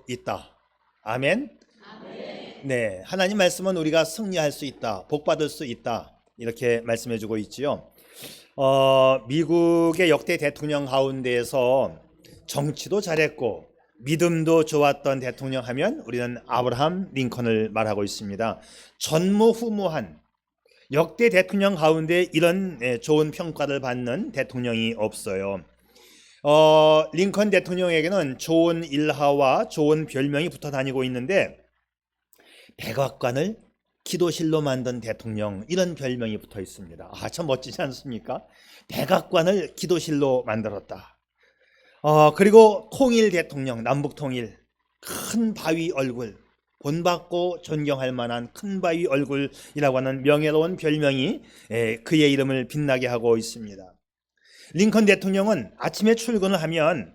있다. 아멘. 네, 하나님 말씀은 우리가 승리할 수 있다, 복받을 수 있다, 이렇게 말씀해주고 있지요. 미국의 역대 대통령 가운데에서 정치도 잘했고 믿음도 좋았던 대통령 하면 우리는 아브라함 링컨을 말하고 있습니다. 전무후무한 역대 대통령 가운데 이런 좋은 평가를 받는 대통령이 없어요. 링컨 대통령에게는 좋은 일화와 좋은 별명이 붙어 다니고 있는데, 백악관을 기도실로 만든 대통령, 이런 별명이 붙어 있습니다. 참 멋지지 않습니까? 백악관을 기도실로 만들었다. 그리고 통일 대통령, 남북 통일, 큰 바위 얼굴, 본받고 존경할 만한 큰 바위 얼굴이라고 하는 명예로운 별명이 그의 이름을 빛나게 하고 있습니다. 링컨 대통령은 아침에 출근을 하면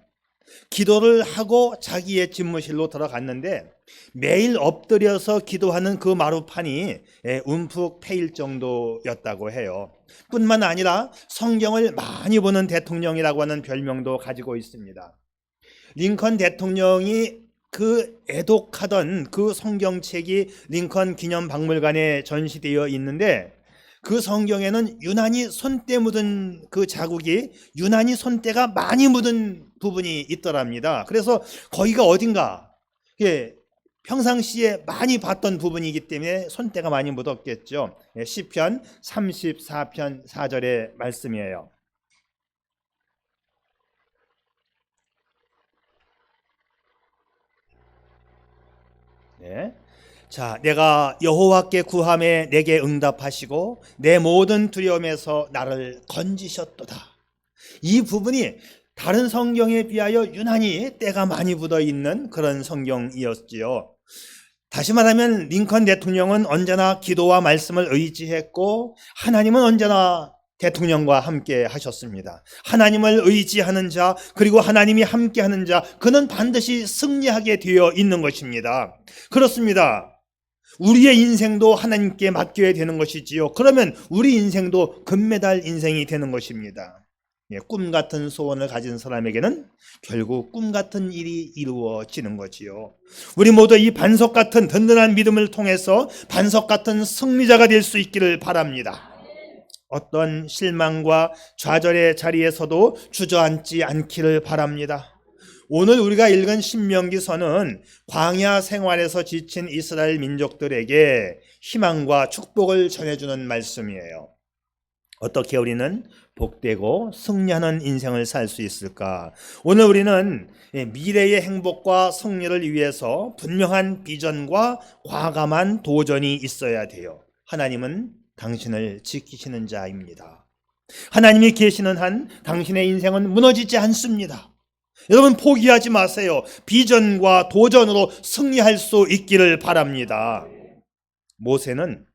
기도를 하고 자기의 집무실로 들어갔는데, 매일 엎드려서 기도하는 그 마루판이 움푹 패일 정도였다고 해요. 뿐만 아니라 성경을 많이 보는 대통령이라고 하는 별명도 가지고 있습니다. 링컨 대통령이 그 애독하던 그 성경책이 링컨 기념박물관에 전시되어 있는데, 그 성경에는 유난히 손때 묻은 그 자국이, 유난히 손때가 많이 묻은 부분이 있더랍니다. 그래서 거기가 어딘가, 평상시에 많이 봤던 부분이기 때문에 손때가 많이 묻었겠죠. 시편 34편 4절의 말씀이에요. 네. 자, 내가 여호와께 구함에 내게 응답하시고 내 모든 두려움에서 나를 건지셨도다. 이 부분이 다른 성경에 비하여 유난히 때가 많이 묻어 있는 그런 성경이었지요. 다시 말하면 링컨 대통령은 언제나 기도와 말씀을 의지했고, 하나님은 언제나 대통령과 함께 하셨습니다. 하나님을 의지하는 자, 그리고 하나님이 함께 하는 자, 그는 반드시 승리하게 되어 있는 것입니다. 그렇습니다. 우리의 인생도 하나님께 맡겨야 되는 것이지요. 그러면 우리 인생도 금메달 인생이 되는 것입니다. 꿈 같은 소원을 가진 사람에게는 결국 꿈 같은 일이 이루어지는 거지요. 우리 모두 이 반석 같은 든든한 믿음을 통해서 반석 같은 승리자가 될 수 있기를 바랍니다. 어떤 실망과 좌절의 자리에서도 주저앉지 않기를 바랍니다. 오늘 우리가 읽은 신명기서는 광야 생활에서 지친 이스라엘 민족들에게 희망과 축복을 전해주는 말씀이에요. 어떻게 우리는 복되고 승리하는 인생을 살 수 있을까? 오늘 우리는 미래의 행복과 승리를 위해서 분명한 비전과 과감한 도전이 있어야 돼요. 하나님은 당신을 지키시는 자입니다. 하나님이 계시는 한 당신의 인생은 무너지지 않습니다. 여러분, 포기하지 마세요. 비전과 도전으로 승리할 수 있기를 바랍니다. 모세는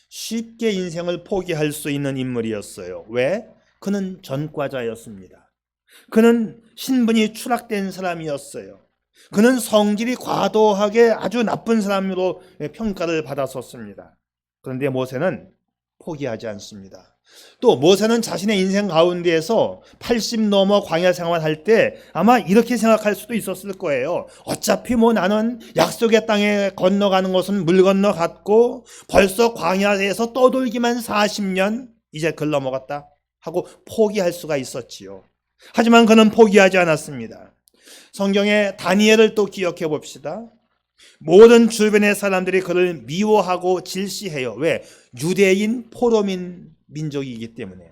쉽게 인생을 포기할 수 있는 인물이었어요. 왜? 그는 전과자였습니다. 그는 신분이 추락된 사람이었어요. 그는 성질이 과도하게 아주 나쁜 사람으로 평가를 받았었습니다. 그런데 모세는 포기하지 않습니다. 또 모세는 자신의 인생 가운데에서 80 넘어 광야 생활할 때 아마 이렇게 생각할 수도 있었을 거예요. 어차피 나는 약속의 땅에 건너가는 것은 물 건너갔고 벌써 광야에서 떠돌기만 40년, 이제 글 넘어갔다 하고 포기할 수가 있었지요. 하지만 그는 포기하지 않았습니다. 성경의 다니엘을 또 기억해 봅시다. 모든 주변의 사람들이 그를 미워하고 질시해요. 왜? 유대인 포로민 민족이기 때문에.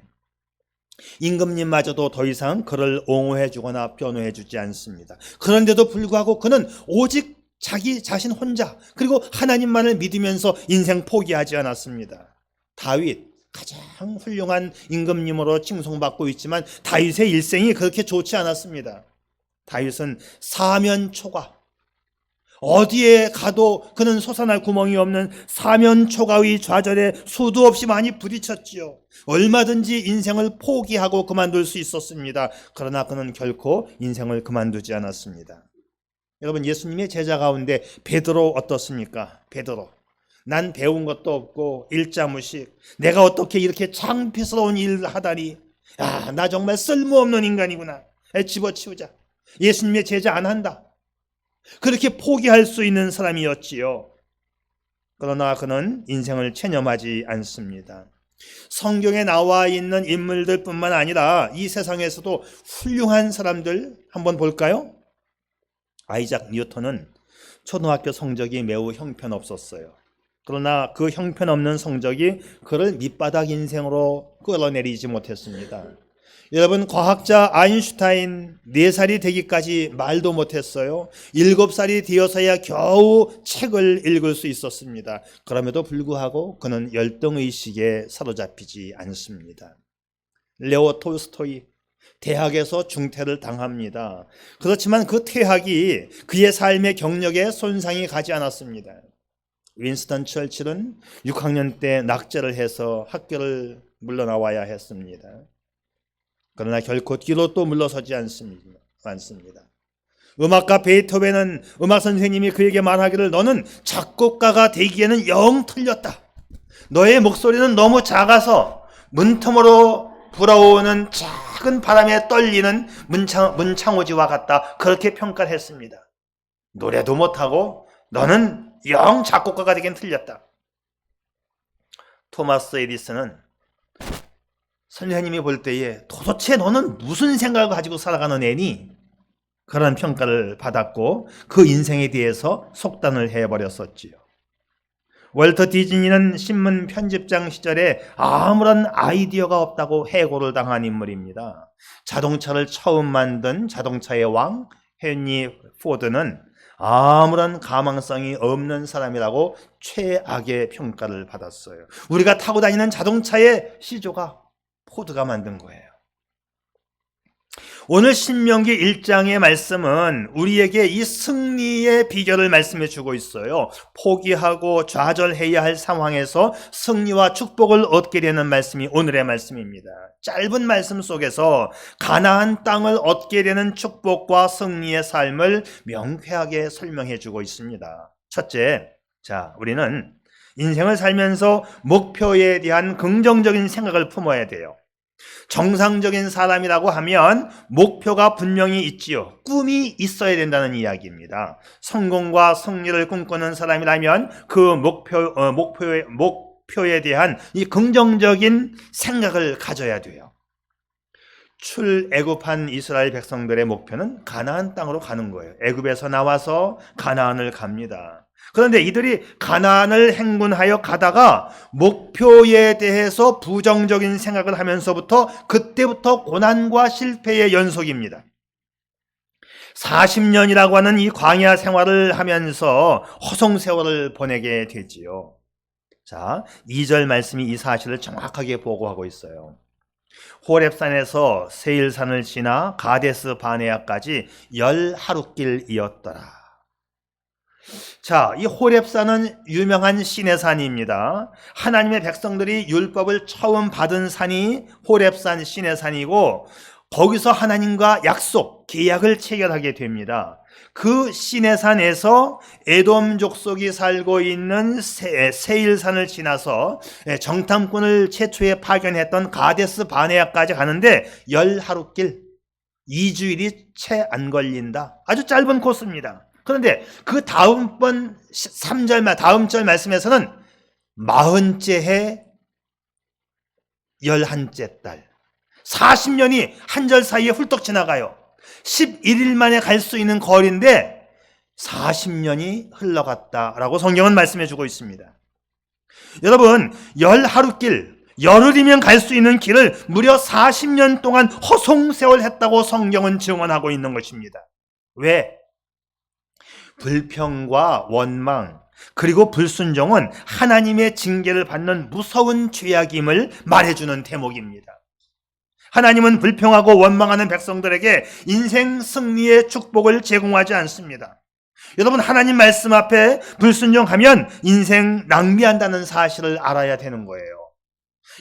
임금님마저도 더 이상 그를 옹호해 주거나 변호해 주지 않습니다. 그런데도 불구하고 그는 오직 자기 자신 혼자, 그리고 하나님만을 믿으면서 인생 포기하지 않았습니다. 다윗, 가장 훌륭한 임금님으로 칭송받고 있지만 다윗의 일생이 그렇게 좋지 않았습니다. 다윗은 사면초가, 어디에 가도 그는 솟아날 구멍이 없는 사면초가의 좌절에 수도 없이 많이 부딪혔지요. 얼마든지 인생을 포기하고 그만둘 수 있었습니다. 그러나 그는 결코 인생을 그만두지 않았습니다. 여러분, 예수님의 제자 가운데 베드로 어떻습니까? 베드로, 난 배운 것도 없고 일자무식, 내가 어떻게 이렇게 창피스러운 일을 하다니, 나 정말 쓸모없는 인간이구나, 집어치우자. 예수님의 제자 안 한다. 그렇게 포기할 수 있는 사람이었지요. 그러나 그는 인생을 체념하지 않습니다. 성경에 나와 있는 인물들뿐만 아니라 이 세상에서도 훌륭한 사람들 한번 볼까요? 아이작 뉴턴은 초등학교 성적이 매우 형편없었어요. 그러나 그 형편없는 성적이 그를 밑바닥 인생으로 끌어내리지 못했습니다. 여러분, 과학자 아인슈타인 4살이 되기까지 말도 못했어요. 7살이 되어서야 겨우 책을 읽을 수 있었습니다. 그럼에도 불구하고 그는 열등의식에 사로잡히지 않습니다. 레오 톨스토이 대학에서 중퇴를 당합니다. 그렇지만 그 퇴학이 그의 삶의 경력에 손상이 가지 않았습니다. 윈스턴 처칠은 6학년 때 낙제를 해서 학교를 물러나와야 했습니다. 그러나 결코 뒤로 또 물러서지 않습니다. 음악가 베토벤은 음악 선생님이 그에게 말하기를 너는 작곡가가 되기에는 영 틀렸다. 너의 목소리는 너무 작아서 문틈으로 불어오는 작은 바람에 떨리는 문창호지와 같다. 그렇게 평가를 했습니다. 노래도 못하고 너는 영 작곡가가 되기엔 틀렸다. 토마스 에디슨은 선생님이 볼 때에 도대체 너는 무슨 생각을 가지고 살아가는 애니? 그런 평가를 받았고 그 인생에 대해서 속단을 해버렸었지요. 월터 디즈니는 신문 편집장 시절에 아무런 아이디어가 없다고 해고를 당한 인물입니다. 자동차를 처음 만든 자동차의 왕 헨리 포드는 아무런 가망성이 없는 사람이라고 최악의 평가를 받았어요. 우리가 타고 다니는 자동차의 시조가 포드가 만든 거예요. 오늘 신명기 1장의 말씀은 우리에게 이 승리의 비결을 말씀해 주고 있어요. 포기하고 좌절해야 할 상황에서 승리와 축복을 얻게 되는 말씀이 오늘의 말씀입니다. 짧은 말씀 속에서 가나안 땅을 얻게 되는 축복과 승리의 삶을 명쾌하게 설명해 주고 있습니다. 첫째, 우리는 인생을 살면서 목표에 대한 긍정적인 생각을 품어야 돼요. 정상적인 사람이라고 하면 목표가 분명히 있지요. 꿈이 있어야 된다는 이야기입니다. 성공과 승리를 꿈꾸는 사람이라면 그 목표에 대한 이 긍정적인 생각을 가져야 돼요. 출애굽한 이스라엘 백성들의 목표는 가나안 땅으로 가는 거예요. 애굽에서 나와서 가나안을 갑니다. 그런데 이들이 가나안을 행군하여 가다가 목표에 대해서 부정적인 생각을 하면서부터 그때부터 고난과 실패의 연속입니다. 40년이라고 하는 이 광야 생활을 하면서 허송세월을 보내게 되지요. 2절 말씀이 이 사실을 정확하게 보고하고 있어요. 호렙산에서 세일산을 지나 가데스 바네아까지 10하루길이었더라. 이 호렙산은 유명한 신의 산입니다. 하나님의 백성들이 율법을 처음 받은 산이 호렙산 신의 산이고 거기서 하나님과 약속, 계약을 체결하게 됩니다. 그 신의 산에서 에돔 족속이 살고 있는 세일산을 지나서 정탐꾼을 최초에 파견했던 가데스 바네아까지 가는데 10하루길, 2주일이 채 안 걸린다. 아주 짧은 코스입니다. 그런데 그 다음 절 말씀에서는 40째 해 11째 달 40년이 한 절 사이에 훌떡 지나가요. 11일 만에 갈 수 있는 거리인데 40년이 흘러갔다라고 성경은 말씀해 주고 있습니다. 여러분, 10하루길, 열흘이면 갈 수 있는 길을 무려 40년 동안 허송세월 했다고 성경은 증언하고 있는 것입니다. 왜? 불평과 원망 그리고 불순종은 하나님의 징계를 받는 무서운 죄악임을 말해주는 대목입니다. 하나님은 불평하고 원망하는 백성들에게 인생 승리의 축복을 제공하지 않습니다. 여러분, 하나님 말씀 앞에 불순종하면 인생 낭비한다는 사실을 알아야 되는 거예요.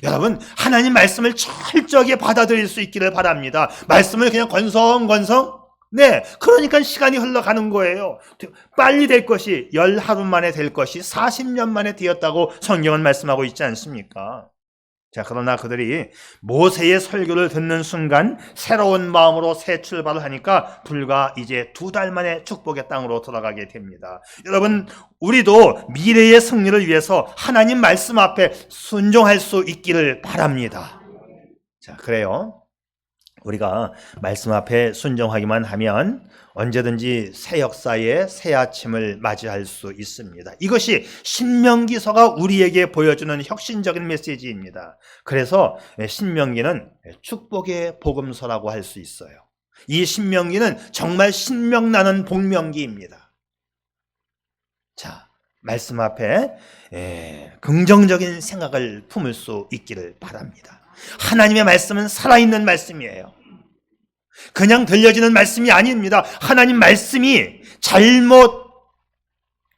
여러분, 하나님 말씀을 철저하게 받아들일 수 있기를 바랍니다. 말씀을 그냥 건성건성 그러니까 시간이 흘러가는 거예요. 빨리 될 것이 10하루 만에 될 것이 40년 만에 되었다고 성경은 말씀하고 있지 않습니까? 자, 그러나 그들이 모세의 설교를 듣는 순간 새로운 마음으로 새 출발을 하니까 불과 이제 2달 만에 축복의 땅으로 돌아가게 됩니다. 여러분, 우리도 미래의 승리를 위해서 하나님 말씀 앞에 순종할 수 있기를 바랍니다. 자, 그래요. 우리가 말씀 앞에 순종하기만 하면 언제든지 새 역사의 새 아침을 맞이할 수 있습니다. 이것이 신명기서가 우리에게 보여주는 혁신적인 메시지입니다. 그래서 신명기는 축복의 복음서라고 할 수 있어요. 이 신명기는 정말 신명나는 복명기입니다. 자, 말씀 앞에 긍정적인 생각을 품을 수 있기를 바랍니다. 하나님의 말씀은 살아있는 말씀이에요. 그냥 들려지는 말씀이 아닙니다. 하나님 말씀이 잘못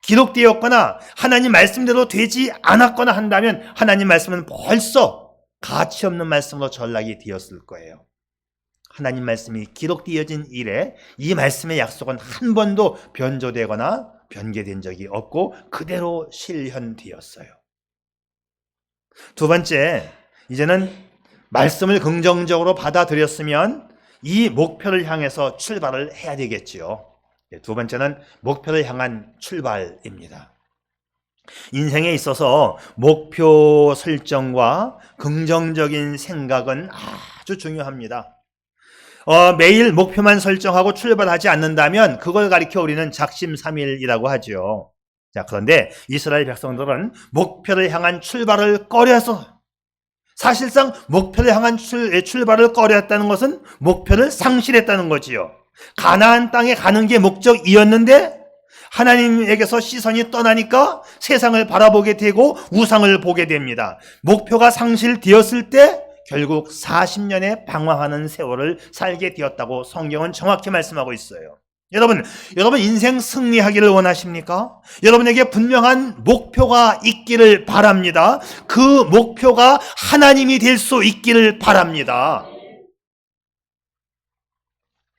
기록되었거나 하나님 말씀대로 되지 않았거나 한다면 하나님 말씀은 벌써 가치 없는 말씀으로 전락이 되었을 거예요. 하나님 말씀이 기록되어진 이래 이 말씀의 약속은 한 번도 변조되거나 변개된 적이 없고 그대로 실현되었어요. 두 번째, 이제는 말씀을 긍정적으로 받아들였으면 이 목표를 향해서 출발을 해야 되겠지요. 두 번째는 목표를 향한 출발입니다. 인생에 있어서 목표 설정과 긍정적인 생각은 아주 중요합니다. 매일 목표만 설정하고 출발하지 않는다면 그걸 가리켜 우리는 작심삼일이라고 하죠. 자, 그런데 이스라엘 백성들은 목표를 향한 출발을 꺼려서 사실상 목표를 향한 출발을 꺼려했다는 것은 목표를 상실했다는 거지요. 가나안 땅에 가는 게 목적이었는데 하나님에게서 시선이 떠나니까 세상을 바라보게 되고 우상을 보게 됩니다. 목표가 상실되었을 때 결국 40년의 방황하는 세월을 살게 되었다고 성경은 정확히 말씀하고 있어요. 여러분 인생 승리하기를 원하십니까? 여러분에게 분명한 목표가 있기를 바랍니다. 그 목표가 하나님이 될 수 있기를 바랍니다.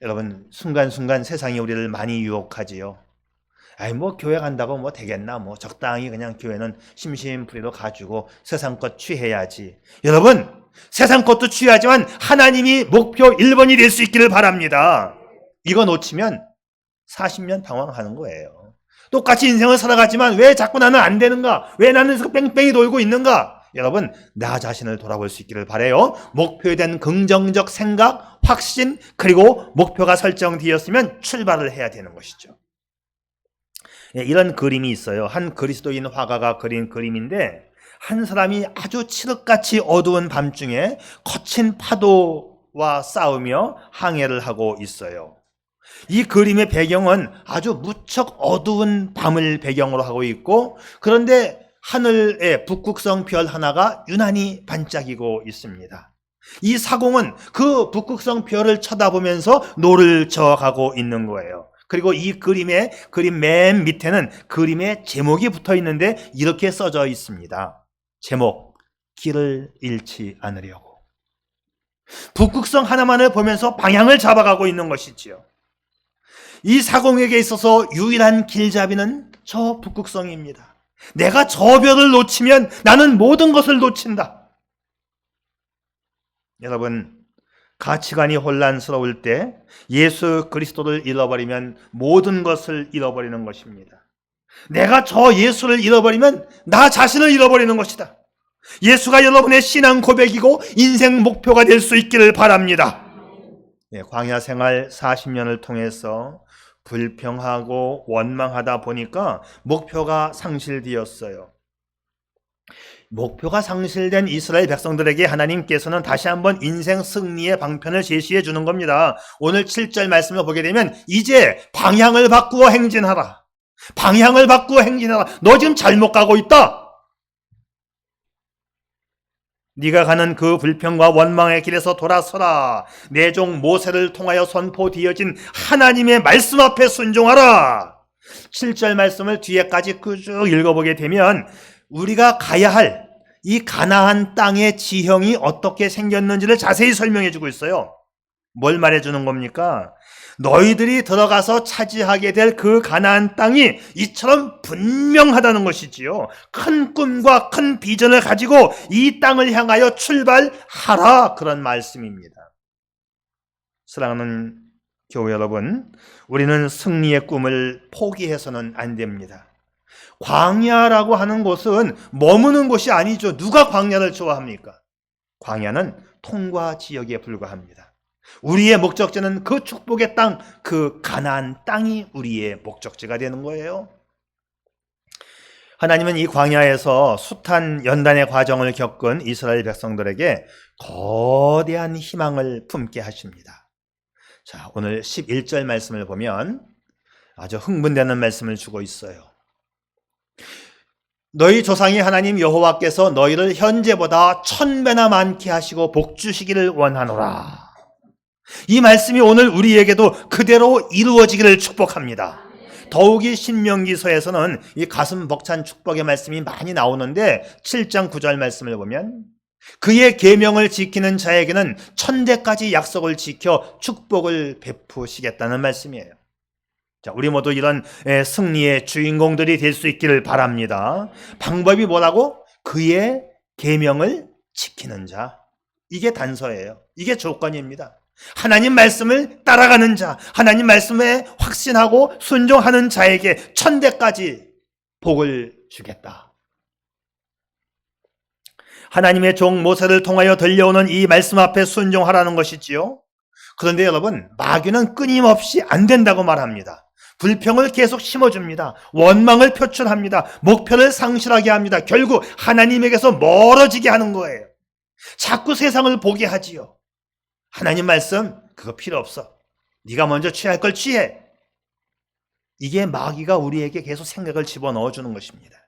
여러분, 순간순간 세상이 우리를 많이 유혹하지요. 교회 간다고 되겠나? 적당히 그냥 교회는 심심풀이로 가지고 세상 것 취해야지. 여러분, 세상 것도 취하지만 하나님이 목표 1번이 될 수 있기를 바랍니다. 이거 놓치면 40년 방황하는 거예요. 똑같이 인생을 살아가지만 왜 자꾸 나는 안 되는가? 왜 나는 뺑뺑이 돌고 있는가? 여러분, 나 자신을 돌아볼 수 있기를 바라요. 목표에 대한 긍정적 생각, 확신, 그리고 목표가 설정되었으면 출발을 해야 되는 것이죠. 이런 그림이 있어요. 한 그리스도인 화가가 그린 그림인데 한 사람이 아주 칠흑같이 어두운 밤중에 거친 파도와 싸우며 항해를 하고 있어요. 이 그림의 배경은 아주 무척 어두운 밤을 배경으로 하고 있고 그런데 하늘에 북극성 별 하나가 유난히 반짝이고 있습니다. 이 사공은 그 북극성 별을 쳐다보면서 노를 저어가고 있는 거예요. 그리고 이 그림 맨 밑에는 그림의 제목이 붙어 있는데 이렇게 써져 있습니다. 제목, 길을 잃지 않으려고. 북극성 하나만을 보면서 방향을 잡아가고 있는 것이지요. 이 사공에게 있어서 유일한 길잡이는 저 북극성입니다. 내가 저 별을 놓치면 나는 모든 것을 놓친다. 여러분, 가치관이 혼란스러울 때 예수 그리스도를 잃어버리면 모든 것을 잃어버리는 것입니다. 내가 저 예수를 잃어버리면 나 자신을 잃어버리는 것이다. 예수가 여러분의 신앙 고백이고 인생 목표가 될 수 있기를 바랍니다. 광야 생활 40년을 통해서 불평하고 원망하다 보니까 목표가 상실되었어요. 목표가 상실된 이스라엘 백성들에게 하나님께서는 다시 한번 인생 승리의 방편을 제시해 주는 겁니다. 오늘 7절 말씀을 보게 되면 이제 방향을 바꾸어 행진하라. 방향을 바꾸어 행진하라. 너 지금 잘못 가고 있다. 네가 가는 그 불평과 원망의 길에서 돌아서라. 내 종 모세를 통하여 선포되어진 하나님의 말씀 앞에 순종하라. 7절 말씀을 뒤에까지 쭉 읽어보게 되면 우리가 가야 할 이 가나안 땅의 지형이 어떻게 생겼는지를 자세히 설명해 주고 있어요. 뭘 말해 주는 겁니까? 너희들이 들어가서 차지하게 될 그 가나안 땅이 이처럼 분명하다는 것이지요. 큰 꿈과 큰 비전을 가지고 이 땅을 향하여 출발하라, 그런 말씀입니다. 사랑하는 교회 여러분, 우리는 승리의 꿈을 포기해서는 안 됩니다. 광야라고 하는 곳은 머무는 곳이 아니죠. 누가 광야를 좋아합니까? 광야는 통과 지역에 불과합니다. 우리의 목적지는 그 축복의 땅, 그 가나안 땅이 우리의 목적지가 되는 거예요. 하나님은 이 광야에서 숱한 연단의 과정을 겪은 이스라엘 백성들에게 거대한 희망을 품게 하십니다. 자, 오늘 11절 말씀을 보면 아주 흥분되는 말씀을 주고 있어요. 너희 조상의 하나님 여호와께서 너희를 현재보다 1000배나 많게 하시고 복주시기를 원하노라. 이 말씀이 오늘 우리에게도 그대로 이루어지기를 축복합니다. 더욱이 신명기서에서는 이 가슴 벅찬 축복의 말씀이 많이 나오는데 7장 9절 말씀을 보면 그의 계명을 지키는 자에게는 1000대까지 약속을 지켜 축복을 베푸시겠다는 말씀이에요. 자, 우리 모두 이런 승리의 주인공들이 될 수 있기를 바랍니다. 방법이 뭐라고? 그의 계명을 지키는 자. 이게 단서예요. 이게 조건입니다. 하나님 말씀을 따라가는 자, 하나님 말씀에 확신하고 순종하는 자에게 1000대까지 복을 주겠다. 하나님의 종 모세를 통하여 들려오는 이 말씀 앞에 순종하라는 것이지요. 그런데 여러분, 마귀는 끊임없이 안 된다고 말합니다. 불평을 계속 심어줍니다. 원망을 표출합니다. 목표를 상실하게 합니다. 결국 하나님에게서 멀어지게 하는 거예요. 자꾸 세상을 보게 하지요. 하나님 말씀 그거 필요 없어. 네가 먼저 취할 걸 취해. 이게 마귀가 우리에게 계속 생각을 집어넣어 주는 것입니다.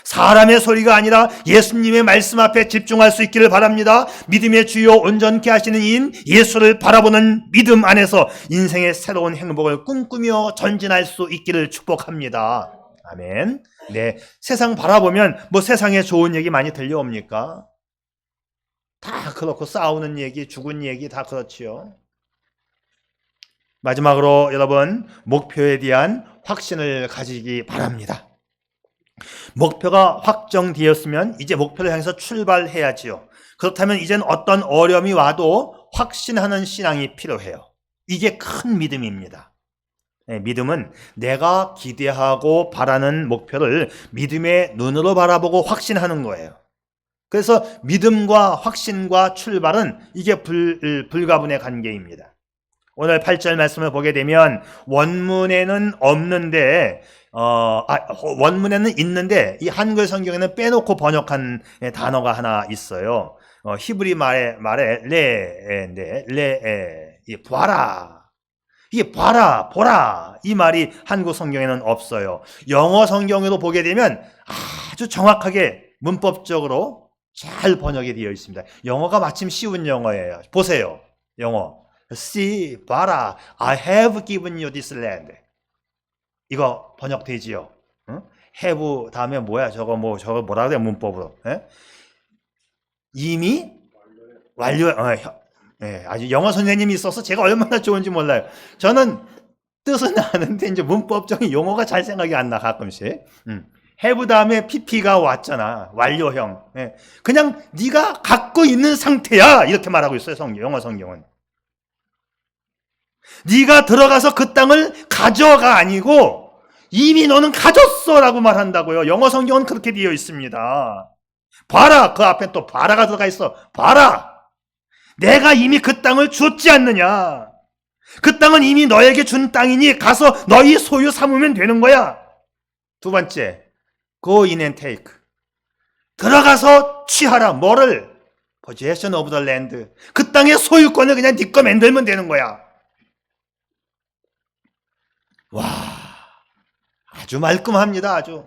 사람의 소리가 아니라 예수님의 말씀 앞에 집중할 수 있기를 바랍니다. 믿음의 주요 온전케 하시는 이인 예수를 바라보는 믿음 안에서 인생의 새로운 행복을 꿈꾸며 전진할 수 있기를 축복합니다. 아멘. 네, 세상 바라보면 뭐 세상에 좋은 얘기 많이 들려옵니까? 다 그렇고 싸우는 얘기, 죽은 얘기 다 그렇지요. 마지막으로 여러분, 목표에 대한 확신을 가지기 바랍니다. 목표가 확정되었으면 이제 목표를 향해서 출발해야지요. 그렇다면 이젠 어떤 어려움이 와도 확신하는 신앙이 필요해요. 이게 큰 믿음입니다. 네, 믿음은 내가 기대하고 바라는 목표를 믿음의 눈으로 바라보고 확신하는 거예요. 그래서 믿음과 확신과 출발은 이게 불가분의 관계입니다. 오늘 8절 말씀을 보게 되면 원문에는 없는데 원문에는 있는데 이 한글 성경에는 빼놓고 번역한 단어가 하나 있어요. 히브리 말에 봐라. 이게 봐라, 보라 이 말이 한국 성경에는 없어요. 영어 성경으로 보게 되면 아주 정확하게 문법적으로 잘 번역이 되어 있습니다. 영어가 마침 쉬운 영어예요. 보세요. 영어. See, 봐라. I have given you this land. 이거 번역되지요. 응? have 다음에 뭐야? 저거 뭐라 그래? 문법으로. 에? 이미 완료. 아주 영어 선생님이 있어서 제가 얼마나 좋은지 몰라요. 저는 뜻은 아는데 이제 문법적인 용어가 잘 생각이 안 나 가끔씩. have 다음에 pp가 왔잖아. 완료형. 그냥 네가 갖고 있는 상태야. 이렇게 말하고 있어요. 영어 성경은. 네가 들어가서 그 땅을 가져가 아니고 이미 너는 가졌어 라고 말한다고요. 영어 성경은 그렇게 되어 있습니다. 봐라. 그 앞에 또 봐라가 들어가 있어. 봐라. 내가 이미 그 땅을 줬지 않느냐. 그 땅은 이미 너에게 준 땅이니 가서 너희 소유 삼으면 되는 거야. 두 번째, go in and take. 들어가서 취하라. 뭐를? possession of the land. 그 땅의 소유권을 그냥 네 거 만들면 되는 거야. 와, 아주 말끔합니다. 아주.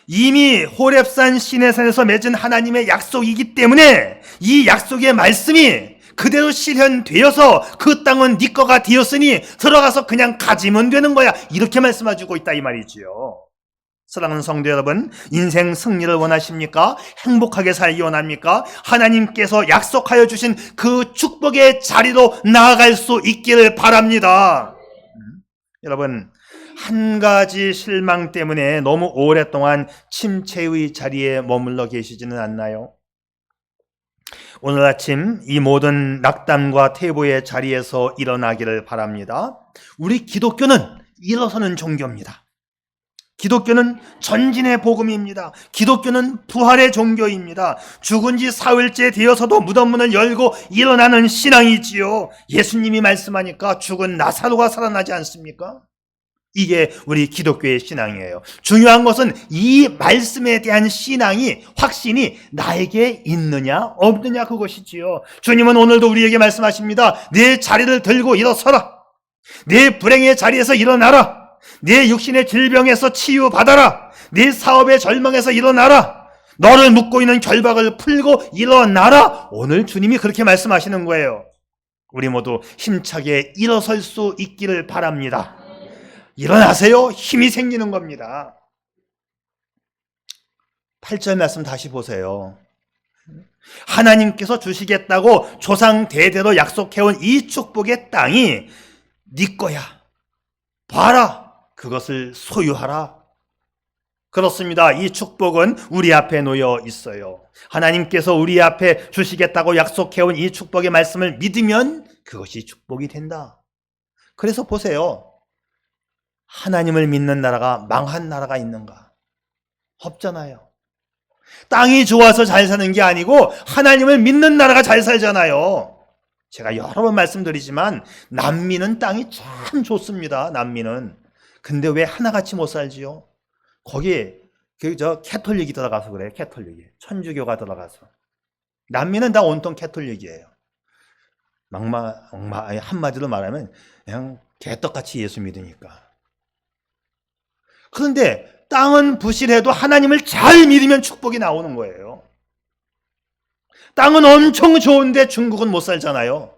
이미 호렙산 시내산에서 맺은 하나님의 약속이기 때문에 이 약속의 말씀이 그대로 실현되어서 그 땅은 네 거가 되었으니 들어가서 그냥 가지면 되는 거야. 이렇게 말씀해주고 있다 이 말이지요. 사랑하는 성도 여러분, 인생 승리를 원하십니까? 행복하게 살기 원합니까? 하나님께서 약속하여 주신 그 축복의 자리로 나아갈 수 있기를 바랍니다. 여러분, 한 가지 실망 때문에 너무 오랫동안 침체의 자리에 머물러 계시지는 않나요? 오늘 아침 이 모든 낙담과 퇴보의 자리에서 일어나기를 바랍니다. 우리 기독교는 일어서는 종교입니다. 기독교는 전진의 복음입니다. 기독교는 부활의 종교입니다. 죽은 지 사흘째 되어서도 무덤문을 열고 일어나는 신앙이지요. 예수님이 말씀하니까 죽은 나사로가 살아나지 않습니까? 이게 우리 기독교의 신앙이에요. 중요한 것은 이 말씀에 대한 신앙이, 확신이 나에게 있느냐 없느냐 그것이지요. 주님은 오늘도 우리에게 말씀하십니다. 내 자리를 들고 일어서라. 내 불행의 자리에서 일어나라. 내 육신의 질병에서 치유받아라. 내 사업의 절망에서 일어나라. 너를 묶고 있는 결박을 풀고 일어나라. 오늘 주님이 그렇게 말씀하시는 거예요. 우리 모두 힘차게 일어설 수 있기를 바랍니다. 일어나세요. 힘이 생기는 겁니다. 8절 말씀 다시 보세요. 하나님께서 주시겠다고 조상 대대로 약속해온 이 축복의 땅이 네 거야. 봐라. 그것을 소유하라. 그렇습니다. 이 축복은 우리 앞에 놓여 있어요. 하나님께서 우리 앞에 주시겠다고 약속해온 이 축복의 말씀을 믿으면 그것이 축복이 된다. 그래서 보세요. 하나님을 믿는 나라가 망한 나라가 있는가? 없잖아요. 땅이 좋아서 잘 사는 게 아니고 하나님을 믿는 나라가 잘 살잖아요. 제가 여러 번 말씀드리지만 남미는 땅이 참 좋습니다. 남미는. 근데 왜 하나같이 못 살지요? 거기에 캐톨릭이 들어가서 그래요. 캐톨릭이. 천주교가 들어가서. 남미는 다 온통 캐톨릭이에요. 한마디로 말하면 그냥 개떡같이 예수 믿으니까. 그런데 땅은 부실해도 하나님을 잘 믿으면 축복이 나오는 거예요. 땅은 엄청 좋은데 중국은 못 살잖아요.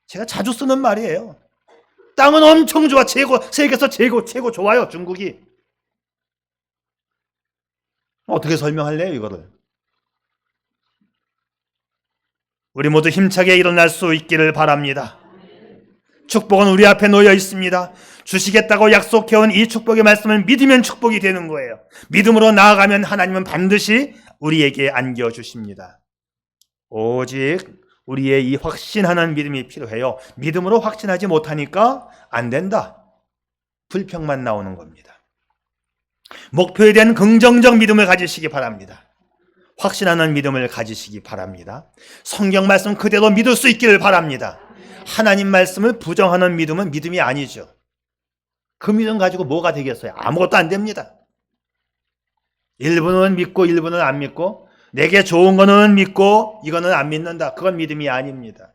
제가 자주 쓰는 말이에요. 땅은 엄청 좋아. 세계에서 최고 좋아요. 중국이. 어떻게 설명할래요, 이거를? 우리 모두 힘차게 일어날 수 있기를 바랍니다. 축복은 우리 앞에 놓여 있습니다. 주시겠다고 약속해온 이 축복의 말씀을 믿으면 축복이 되는 거예요. 믿음으로 나아가면 하나님은 반드시 우리에게 안겨주십니다. 오직 우리의 이 확신하는 믿음이 필요해요. 믿음으로 확신하지 못하니까 안 된다. 불평만 나오는 겁니다. 목표에 대한 긍정적 믿음을 가지시기 바랍니다. 확신하는 믿음을 가지시기 바랍니다. 성경 말씀 그대로 믿을 수 있기를 바랍니다. 하나님 말씀을 부정하는 믿음은 믿음이 아니죠. 그 믿음 가지고 뭐가 되겠어요? 아무것도 안 됩니다. 일부는 믿고 일부는 안 믿고, 내게 좋은 거는 믿고 이거는 안 믿는다. 그건 믿음이 아닙니다.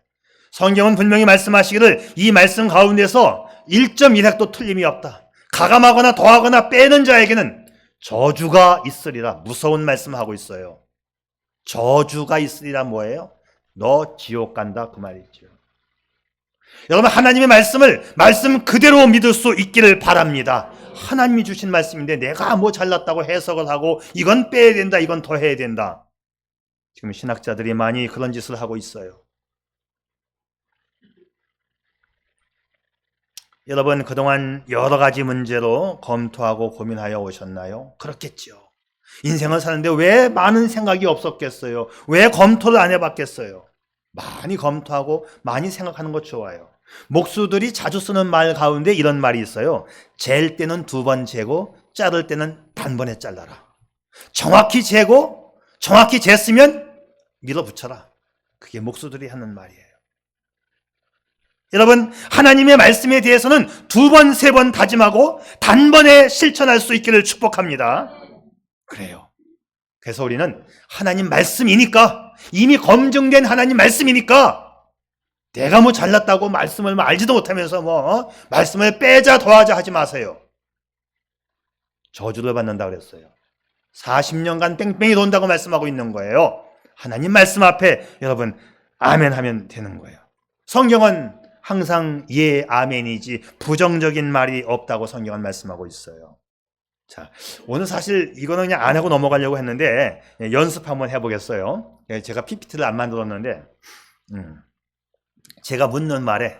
성경은 분명히 말씀하시기를 이 말씀 가운데서 1.1획도 틀림이 없다. 가감하거나 더하거나 빼는 자에게는 저주가 있으리라. 무서운 말씀하고 있어요. 저주가 있으리라 뭐예요? 너 지옥 간다 그 말이죠. 여러분, 하나님의 말씀 그대로 믿을 수 있기를 바랍니다. 하나님이 주신 말씀인데 내가 뭐 잘났다고 해석을 하고 이건 빼야 된다, 이건 더 해야 된다. 지금 신학자들이 많이 그런 짓을 하고 있어요. 여러분, 그동안 여러 가지 문제로 검토하고 고민하여 오셨나요? 그렇겠죠. 인생을 사는데 왜 많은 생각이 없었겠어요? 왜 검토를 안 해봤겠어요? 많이 검토하고 많이 생각하는 것 좋아요. 목수들이 자주 쓰는 말 가운데 이런 말이 있어요. 잴 때는 2번 재고 자를 때는 단번에 잘라라. 정확히 재고 정확히 쟀으면 밀어붙여라. 그게 목수들이 하는 말이에요. 여러분, 하나님의 말씀에 대해서는 2번, 3번 다짐하고 단번에 실천할 수 있기를 축복합니다. 그래요. 그래서 우리는 하나님 말씀이니까, 이미 검증된 하나님 말씀이니까, 내가 뭐 잘났다고 말씀을 알지도 못하면서 말씀을 빼자 더하자 하지 마세요. 저주를 받는다 그랬어요. 40년간 뺑뺑이 돈다고 말씀하고 있는 거예요. 하나님 말씀 앞에 여러분 아멘 하면 되는 거예요. 성경은 항상 예, 아멘이지 부정적인 말이 없다고 성경은 말씀하고 있어요. 자, 오늘 사실 이거는 그냥 안 하고 넘어가려고 했는데 연습 한번 해보겠어요. 제가 PPT를 안 만들었는데 제가 묻는 말에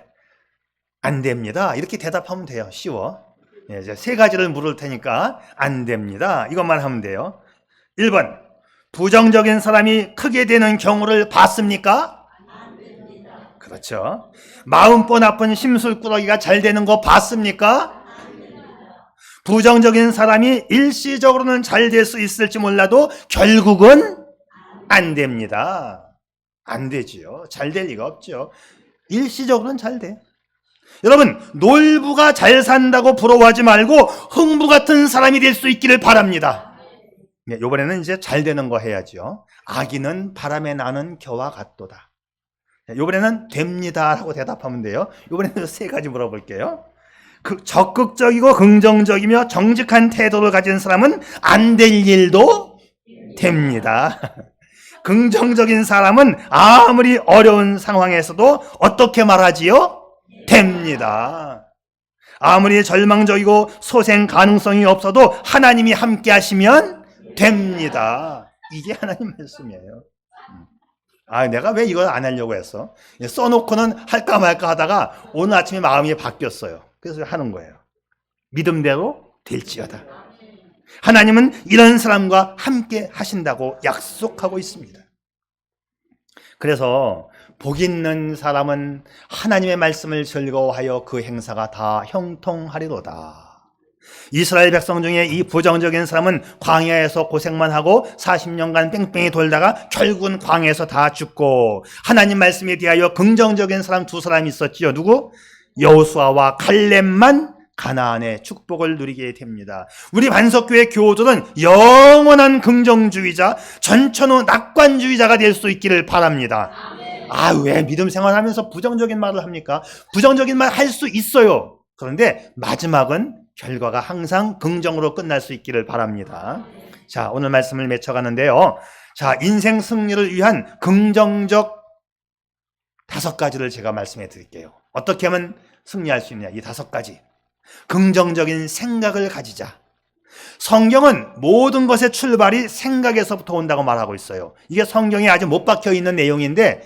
안 됩니다 이렇게 대답하면 돼요. 쉬워. 이제 세 가지를 물을 테니까 안 됩니다 이것만 하면 돼요. 1번, 부정적인 사람이 크게 되는 경우를 봤습니까? 안 됩니다. 그렇죠. 마음보 나쁜 심술꾸러기가 잘 되는 거 봤습니까? 안 됩니다. 부정적인 사람이 일시적으로는 잘 될 수 있을지 몰라도 결국은 안 됩니다. 안 되지요. 잘 될 리가 없죠. 일시적으로는 잘 돼. 여러분, 놀부가 잘 산다고 부러워하지 말고 흥부 같은 사람이 될 수 있기를 바랍니다. 이번에는 이제 잘 되는 거 해야죠. 아기는 바람에 나는 겨와 같도다. 이번에는 됩니다 라고 대답하면 돼요. 이번에는 세 가지 물어볼게요. 적극적이고 긍정적이며 정직한 태도를 가진 사람은 안 될 일도 됩니다. 긍정적인 사람은 아무리 어려운 상황에서도 어떻게 말하지요? 됩니다. 아무리 절망적이고 소생 가능성이 없어도 하나님이 함께 하시면 됩니다. 이게 하나님 말씀이에요. 내가 왜 이걸 안 하려고 했어? 써놓고는 할까 말까 하다가 오늘 아침에 마음이 바뀌었어요. 그래서 하는 거예요. 믿음대로 될지어다. 하나님은 이런 사람과 함께 하신다고 약속하고 있습니다. 그래서 복 있는 사람은 하나님의 말씀을 즐거워하여 그 행사가 다 형통하리로다. 이스라엘 백성 중에 이 부정적인 사람은 광야에서 고생만 하고 40년간 뺑뺑이 돌다가 결국은 광야에서 다 죽고, 하나님 말씀에 대하여 긍정적인 사람 두 사람이 있었지요. 누구? 여호수아와 칼렙만 가나안의 축복을 누리게 됩니다. 우리 반석교회 교우들은 영원한 긍정주의자, 전천후 낙관주의자가 될 수 있기를 바랍니다. 왜 믿음 생활하면서 부정적인 말을 합니까? 부정적인 말 할 수 있어요. 그런데 마지막은 결과가 항상 긍정으로 끝날 수 있기를 바랍니다. 자, 오늘 말씀을 맺혀가는데요. 자, 인생 승리를 위한 긍정적 5가지를 제가 말씀해 드릴게요. 어떻게 하면 승리할 수 있냐, 이 5가지. 긍정적인 생각을 가지자. 성경은 모든 것의 출발이 생각에서부터 온다고 말하고 있어요. 이게 성경에 아주 못 박혀 있는 내용인데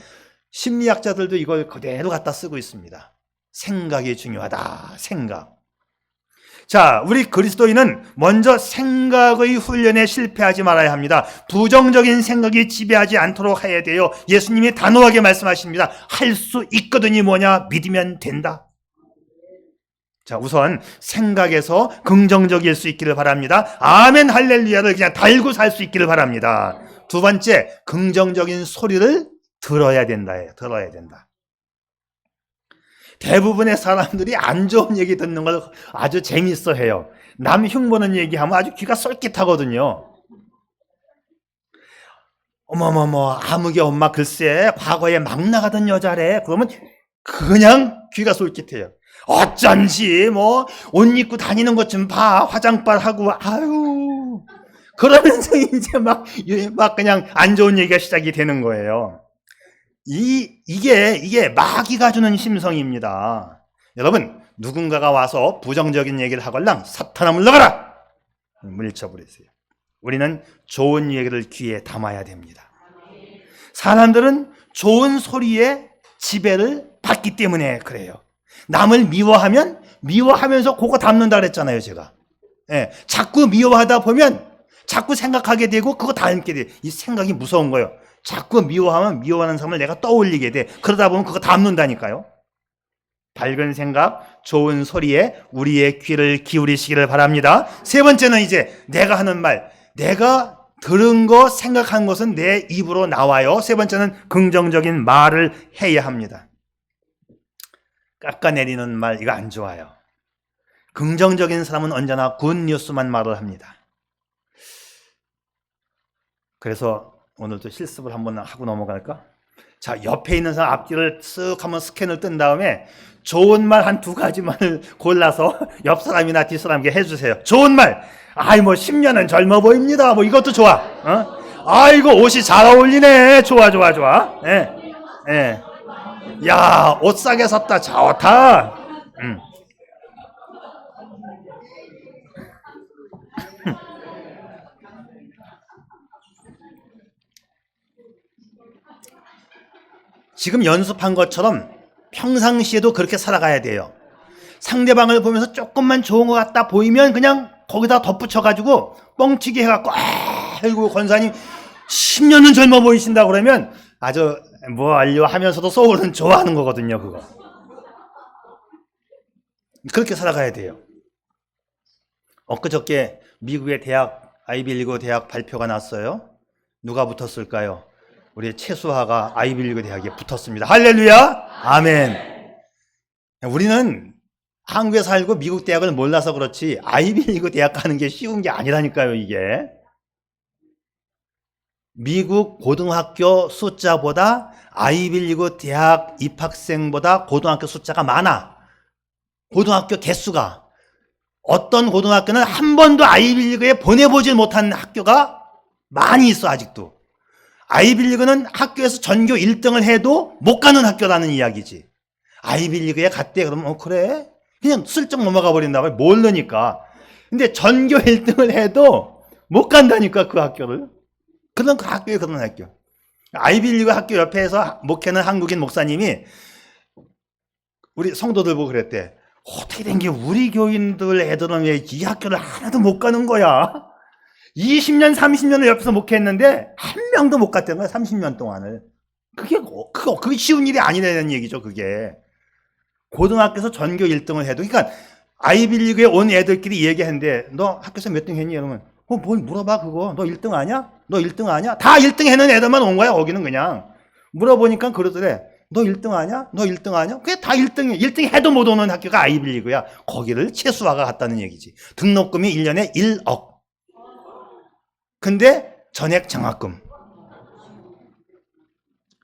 심리학자들도 이걸 그대로 갖다 쓰고 있습니다. 생각이 중요하다. 생각. 자, 우리 그리스도인은 먼저 생각의 훈련에 실패하지 말아야 합니다. 부정적인 생각이 지배하지 않도록 해야 돼요. 예수님이 단호하게 말씀하십니다. 할 수 있거든이 뭐냐? 믿으면 된다. 자, 우선 생각에서 긍정적일 수 있기를 바랍니다. 아멘 할렐루야를 그냥 달고 살 수 있기를 바랍니다. 두 번째, 긍정적인 소리를 들어야 된다예요. 들어야 된다. 대부분의 사람들이 안 좋은 얘기 듣는 걸 아주 재밌어 해요. 남 흉보는 얘기하면 아주 귀가 쏠깃하거든요. 어머머머, 아무개 엄마 글쎄 과거에 막 나가던 여자래. 그러면 그냥 귀가 솔깃해요. 어쩐지 옷 입고 다니는 것 좀 봐. 화장빨 하고 아유. 그러면서 이제 막 그냥 안 좋은 얘기가 시작이 되는 거예요. 이게 마귀가 주는 심성입니다. 여러분, 누군가가 와서 부정적인 얘기를 하걸랑 사탄아 물러가라! 물리쳐버리세요. 우리는 좋은 얘기를 귀에 담아야 됩니다. 사람들은 좋은 소리에 지배를 받기 때문에 그래요. 남을 미워하면 미워하면서 그거 담는다 그랬잖아요, 제가. 자꾸 미워하다 보면 자꾸 생각하게 되고 그거 닮게 돼. 이 생각이 무서운 거예요. 자꾸 미워하면 미워하는 사람을 내가 떠올리게 돼. 그러다 보면 그거 담는다니까요. 밝은 생각, 좋은 소리에 우리의 귀를 기울이시기를 바랍니다. 세 번째는 이제 내가 하는 말, 내가 들은 거, 생각한 것은 내 입으로 나와요. 세 번째는 긍정적인 말을 해야 합니다. 깎아내리는 말, 이거 안 좋아요. 긍정적인 사람은 언제나 굿뉴스만 말을 합니다. 그래서 오늘도 실습을 한번 하고 넘어갈까? 자, 옆에 있는 사람 앞뒤를 쓱 한번 스캔을 뜬 다음에 좋은 말 한 2가지만을 골라서 옆 사람이나 뒷 사람에게 해주세요. 좋은 말. 10년은 젊어 보입니다. 이것도 좋아. 아이고, 옷이 잘 어울리네. 좋아. 야, 옷 싸게 샀다. 좋다. 지금 연습한 것처럼 평상시에도 그렇게 살아가야 돼요. 상대방을 보면서 조금만 좋은 것 같다 보이면 그냥 거기다 덧붙여가지고 뻥튀기 해갖고 아이고 권사님 10년은 젊어 보이신다 그러면 아주 뭐 알려 하면서도 속으로는 좋아하는 거거든요. 그거 그렇게 살아가야 돼요. 엊그저께 미국의 대학 아이비리그 대학 발표가 났어요. 누가 붙었을까요? 우리 최수아가 아이비리그 대학에 붙었습니다. 할렐루야! 아멘. 우리는 한국에 살고 미국 대학을 몰라서 그렇지 아이비리그 대학 가는 게 쉬운 게 아니라니까요. 이게 미국 고등학교 숫자보다 아이비리그 대학 입학생보다 고등학교 숫자가 많아. 고등학교 개수가. 어떤 고등학교는 한 번도 아이비리그에 보내보질 못한 학교가 많이 있어. 아직도 아이비리그는 학교에서 전교 1등을 해도 못 가는 학교라는 이야기지. 아이비리그에 갔대 그러면 그래? 그냥 슬쩍 넘어가 버린다. 모르니까. 근데 전교 1등을 해도 못 간다니까 그 학교를. 그런 그 학교에 그런 학교. 아이비리그 학교 옆에서 목회는 한국인 목사님이 우리 성도들 보고 그랬대. 어떻게 된 게 우리 교인들 애들은 왜 이 학교를 하나도 못 가는 거야? 20년, 30년을 옆에서 목회했는데 한 명도 못 갔다는 거야. 30년 동안을. 그게 쉬운 일이 아니라는 얘기죠. 그게. 고등학교에서 전교 1등을 해도, 그러니까 아이비리그에 온 애들끼리 얘기하는데 너 학교에서 몇 등 했니? 이러면 뭘 물어봐 그거. 너 1등 아니야? 너 1등 아니야? 다 1등 해는 애들만 온 거야. 거기는 그냥 물어보니까 그러더래. 너 1등 아니야? 너 1등 아니야? 그게 다 1등이야. 1등 해도 못 오는 학교가 아이비리그야. 거기를 최수아가 갔다는 얘기지. 등록금이 1년에 1억. 근데 전액 장학금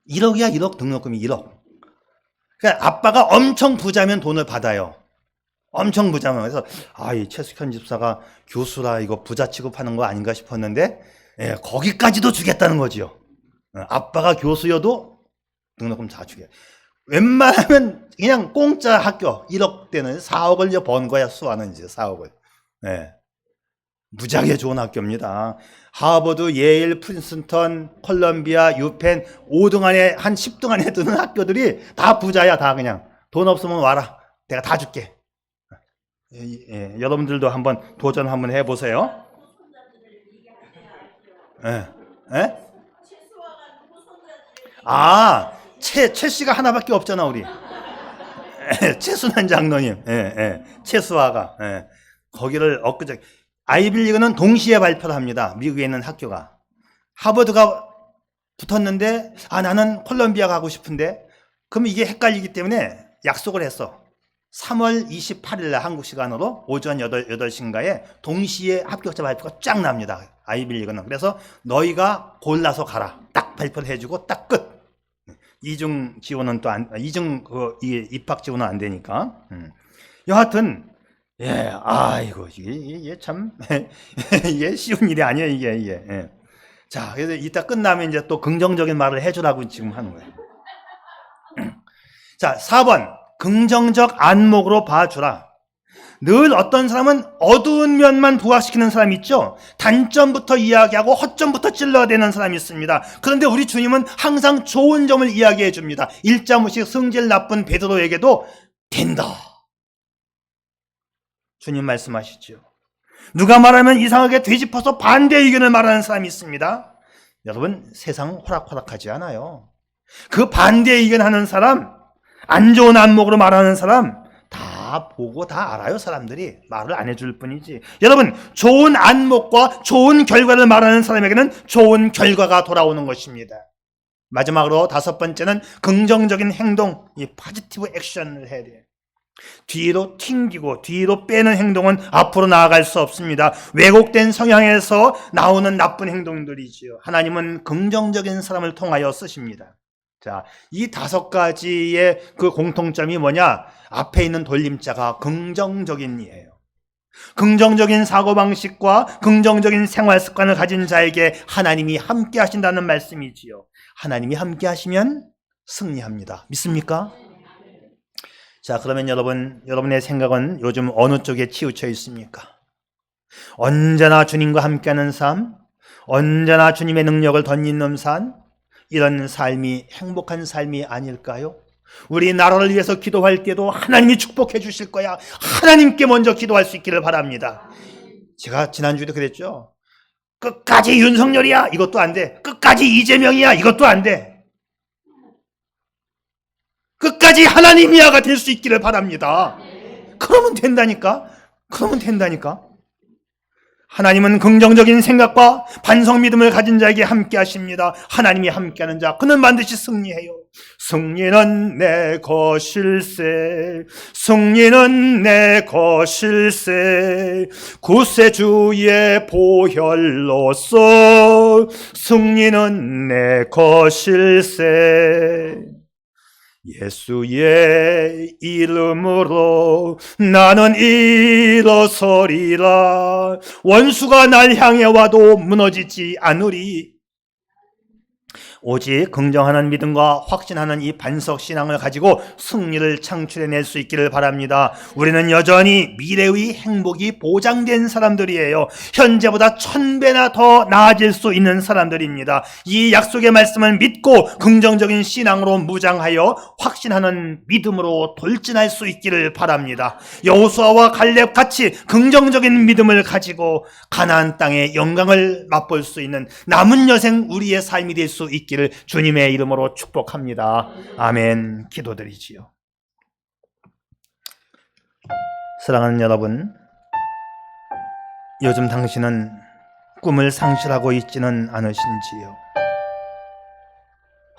1억이야. 1억. 등록금이 1억. 그러니까 아빠가 엄청 부자면 돈을 받아요. 엄청 부자면. 그래서 이 최숙현 집사가 교수라 이거 부자 취급하는 거 아닌가 싶었는데 거기까지도 주겠다는 거지요. 아빠가 교수여도 등록금 다 주게. 웬만하면 그냥 공짜 학교 1억대는 4억을 번 거야. 수아는 이제 4억을. 무지하게 좋은 학교입니다. 하버드, 예일, 프린스턴, 콜럼비아, 유펜 5등 안에 한 10등 안에 드는 학교들이 다 부자야. 다 그냥 돈 없으면 와라. 내가 다 줄게. 여러분들도 한번 도전 한번 해보세요. 최씨가 하나밖에 없잖아 우리. 최순환 장로님. 최수아가. 거기를 엊그저께 아이비리그는 동시에 발표를 합니다. 미국에 있는 학교가. 하버드가 붙었는데 나는 콜롬비아 가고 싶은데 그럼 이게 헷갈리기 때문에 약속을 했어. 3월 28일 날 한국 시간으로 오전 8시인가에 동시에 합격자 발표가 쫙 납니다. 아이비리그는. 그래서 너희가 골라서 가라. 딱 발표를 해주고 딱 끝. 이중 지원은 또 입학 지원은 안 되니까. 여하튼 아이고 이게 참 이게 쉬운 일이 아니에요 이게. 자, 그래서 이따 끝나면 이제 또 긍정적인 말을 해주라고 지금 하는 거예요. 자, 4번 긍정적 안목으로 봐주라. 늘 어떤 사람은 어두운 면만 부각시키는 사람이 있죠. 단점부터 이야기하고 허점부터 찔러대는 사람이 있습니다. 그런데 우리 주님은 항상 좋은 점을 이야기해 줍니다. 일자무식 성질 나쁜 베드로에게도 된다. 주님 말씀하시죠. 누가 말하면 이상하게 되짚어서 반대 의견을 말하는 사람이 있습니다. 여러분, 세상 호락호락하지 않아요. 그 반대 의견하는 사람, 안 좋은 안목으로 말하는 사람 다 보고 다 알아요. 사람들이 말을 안 해줄 뿐이지. 여러분, 좋은 안목과 좋은 결과를 말하는 사람에게는 좋은 결과가 돌아오는 것입니다. 마지막으로 5번째는 긍정적인 행동, 이 포지티브 액션을 해야 돼요. 뒤로 튕기고 뒤로 빼는 행동은 앞으로 나아갈 수 없습니다. 왜곡된 성향에서 나오는 나쁜 행동들이지요. 하나님은 긍정적인 사람을 통하여 쓰십니다. 자, 이 5가지의 그 공통점이 뭐냐? 앞에 있는 돌림자가 긍정적인이에요. 긍정적인 사고방식과 긍정적인 생활습관을 가진 자에게 하나님이 함께 하신다는 말씀이지요. 하나님이 함께 하시면 승리합니다. 믿습니까? 자, 그러면 여러분의 생각은 요즘 어느 쪽에 치우쳐 있습니까? 언제나 주님과 함께하는 삶, 언제나 주님의 능력을 덧입는 삶, 이런 삶이 행복한 삶이 아닐까요? 우리 나라를 위해서 기도할 때도 하나님이 축복해 주실 거야. 하나님께 먼저 기도할 수 있기를 바랍니다. 제가 지난주에도 그랬죠. 끝까지 윤석열이야, 이것도 안 돼. 끝까지 이재명이야, 이것도 안 돼. 끝까지 하나님이야가 될 수 있기를 바랍니다. 그러면 된다니까. 하나님은 긍정적인 생각과 반석 믿음을 가진 자에게 함께 하십니다. 하나님이 함께하는 자, 그는 반드시 승리해요. 승리는 내 것일세, 승리는 내 것일세, 구세주의 보혈로서 승리는 내 것일세. 예수의 이름으로 나는 일어서리라. 원수가 날 향해 와도 무너지지 않으리. 오직 긍정하는 믿음과 확신하는 이 반석 신앙을 가지고 승리를 창출해낼 수 있기를 바랍니다. 우리는 여전히 미래의 행복이 보장된 사람들이에요. 현재보다 1000배나 더 나아질 수 있는 사람들입니다. 이 약속의 말씀을 믿고 긍정적인 신앙으로 무장하여 확신하는 믿음으로 돌진할 수 있기를 바랍니다. 여호수아와 갈렙 같이 긍정적인 믿음을 가지고 가나안 땅의 영광을 맛볼 수 있는 남은 여생 우리의 삶이 될 수 있기를 주님의 이름으로 축복합니다. 아멘. 기도드리지요. 사랑하는 여러분, 요즘 당신은 꿈을 상실하고 있지는 않으신지요?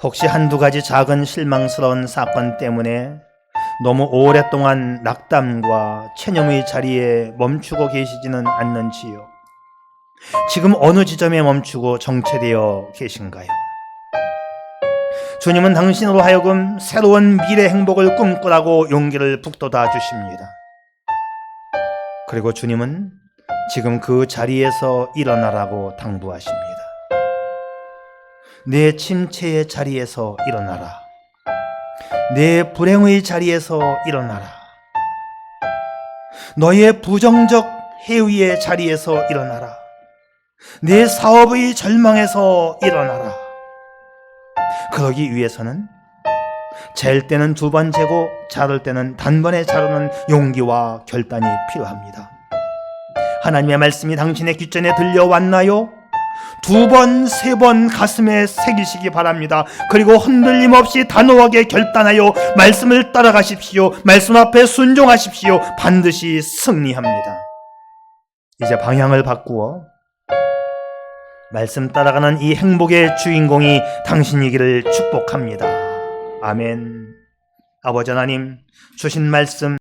혹시 한두 가지 작은 실망스러운 사건 때문에 너무 오랫동안 낙담과 체념의 자리에 멈추고 계시지는 않는지요? 지금 어느 지점에 멈추고 정체되어 계신가요? 주님은 당신으로 하여금 새로운 미래 행복을 꿈꾸라고 용기를 북돋아 주십니다. 그리고 주님은 지금 그 자리에서 일어나라고 당부하십니다. 내 침체의 자리에서 일어나라. 내 불행의 자리에서 일어나라. 너의 부정적 해위의 자리에서 일어나라. 내 사업의 절망에서 일어나라. 그러기 위해서는 잴 때는 2번 재고 자를 때는 단번에 자르는 용기와 결단이 필요합니다. 하나님의 말씀이 당신의 귓전에 들려왔나요? 2번, 3번 가슴에 새기시기 바랍니다. 그리고 흔들림 없이 단호하게 결단하여 말씀을 따라가십시오. 말씀 앞에 순종하십시오. 반드시 승리합니다. 이제 방향을 바꾸어 말씀 따라가는 이 행복의 주인공이 당신이기를 축복합니다. 아멘. 아버지 하나님, 주신 말씀